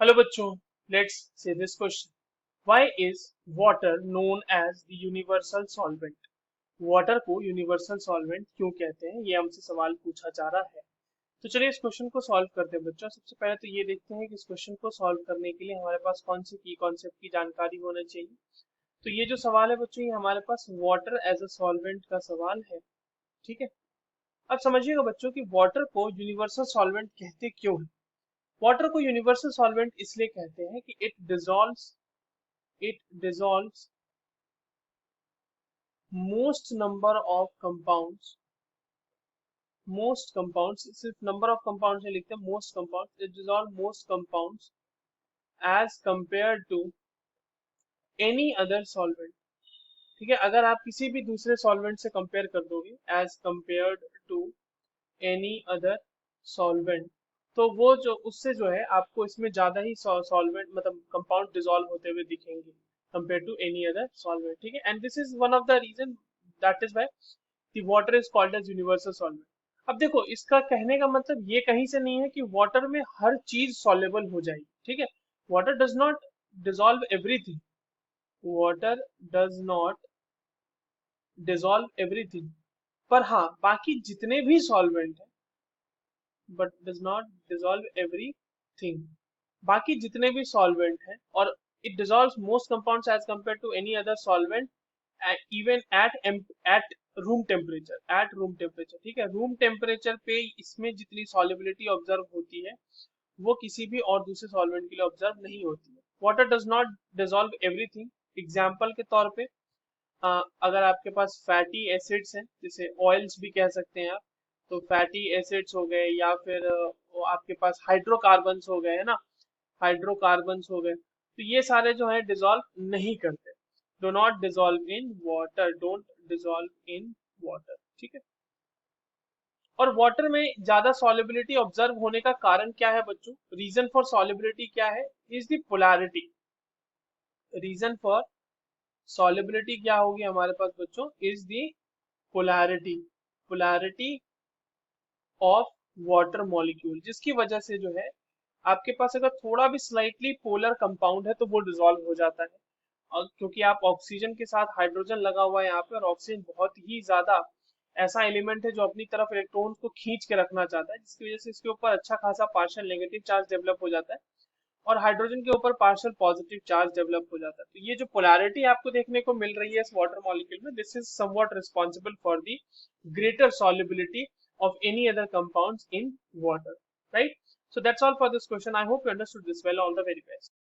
Hello बच्चों, let's say this question. Why is water known as the universal solvent? Water को universal solvent क्यों कहते हैं, ये हमसे सवाल पूछा जा रहा है। तो चलिए इस क्वेश्चन को सॉल्व करते हैं बच्चों। सबसे पहले तो ये देखते हैं कि इस क्वेश्चन को सॉल्व करने के लिए हमारे पास कौन सी की कॉन्सेप्ट की जानकारी होना चाहिए। तो ये जो सवाल है बच्चों, ये हमारे पास वाटर एज अ सॉल्वेंट का सवाल है। ठीक है, अब समझिएगा बच्चों कि वाटर को यूनिवर्सल सॉल्वेंट कहते क्यों है। वाटर को यूनिवर्सल सॉल्वेंट इसलिए कहते हैं कि it dissolves most number of compounds. Most compounds, सिर्फ नंबर ऑफ कंपाउंड्स में लिखते हैं most compounds. It dissolve most compounds as compare to any other solvent. ठीक है, अगर आप किसी भी दूसरे सॉल्वेंट से कंपेयर कर दोगे as compared to any other solvent, तो वो जो उससे जो है आपको इसमें ज्यादा ही सॉल्वेंट मतलब कंपाउंड डिसॉल्व होते हुए दिखेंगे compare to any other solvent. ठीक है, and this is one of the reason that is why the water is called as universal solvent. अब देखो, इसका कहने का मतलब ये कहीं से नहीं है कि वाटर में हर चीज सॉल्युबल हो जाएगी। ठीक है, water does not dissolve everything. Water does not dissolve everything, पर हाँ बाकी जितने भी सॉल्वेंट है, but does not dissolve everything. बाकी जितने भी सॉल्वेंट हैं, और it dissolves most compounds as compare to any other solvent even at room temperature. ठीक है, रूम टेम्परेचर पे इसमें जितनी सॉल्युबिलिटी ऑब्जर्व होती है वो किसी भी और दूसरे सॉल्वेंट के लिए ऑब्जर्व नहीं होती है। Water does not dissolve everything. Example के तौर पे अगर आपके पास फैटी एसिड्स हैं, जैसे ऑयल्स भी कह सकते हैं आप, तो फैटी एसिड्स हो गए, या फिर वो आपके पास हाइड्रोकार्बन्स हो गए, है ना, हाइड्रोकार्बन्स हो गए, तो ये सारे जो है डिसॉल्व नहीं करते। Do not dissolve in water, don't dissolve in water. ठीक है, और वाटर में ज्यादा सॉल्युबिलिटी ऑब्जर्व होने का कारण क्या है बच्चों? रीजन फॉर सॉल्युबिलिटी क्या है? Is the polarity. Reason for solubility क्या होगी हमारे पास बच्चों? Is the polarity. Polarity of water molecule, जिसकी वजह से जो है आपके पास अगर थोड़ा भी स्लाइटली पोलर कंपाउंड है तो वो डिसॉल्व हो जाता है। और क्योंकि आप ऑक्सीजन के साथ हाइड्रोजन लगा हुआ है यहाँ पे, और ऑक्सीजन बहुत ही ज्यादा ऐसा एलिमेंट है जो अपनी तरफ इलेक्ट्रॉन को खींच के रखना चाहता है, जिसकी वजह से इसके ऊपर अच्छा खासा पार्शियल नेगेटिव चार्ज डेवलप हो जाता है, और हाइड्रोजन के ऊपर पार्शियल पॉजिटिव चार्ज डेवलप हो जाता है। तो ये जो पोलैरिटी आपको देखने को मिल रही है इस वाटर मॉलिक्यूल में, this is somewhat responsible for the greater solubility of any other compounds in water, right? So that's all for this question. I hope you understood this well. All the very best.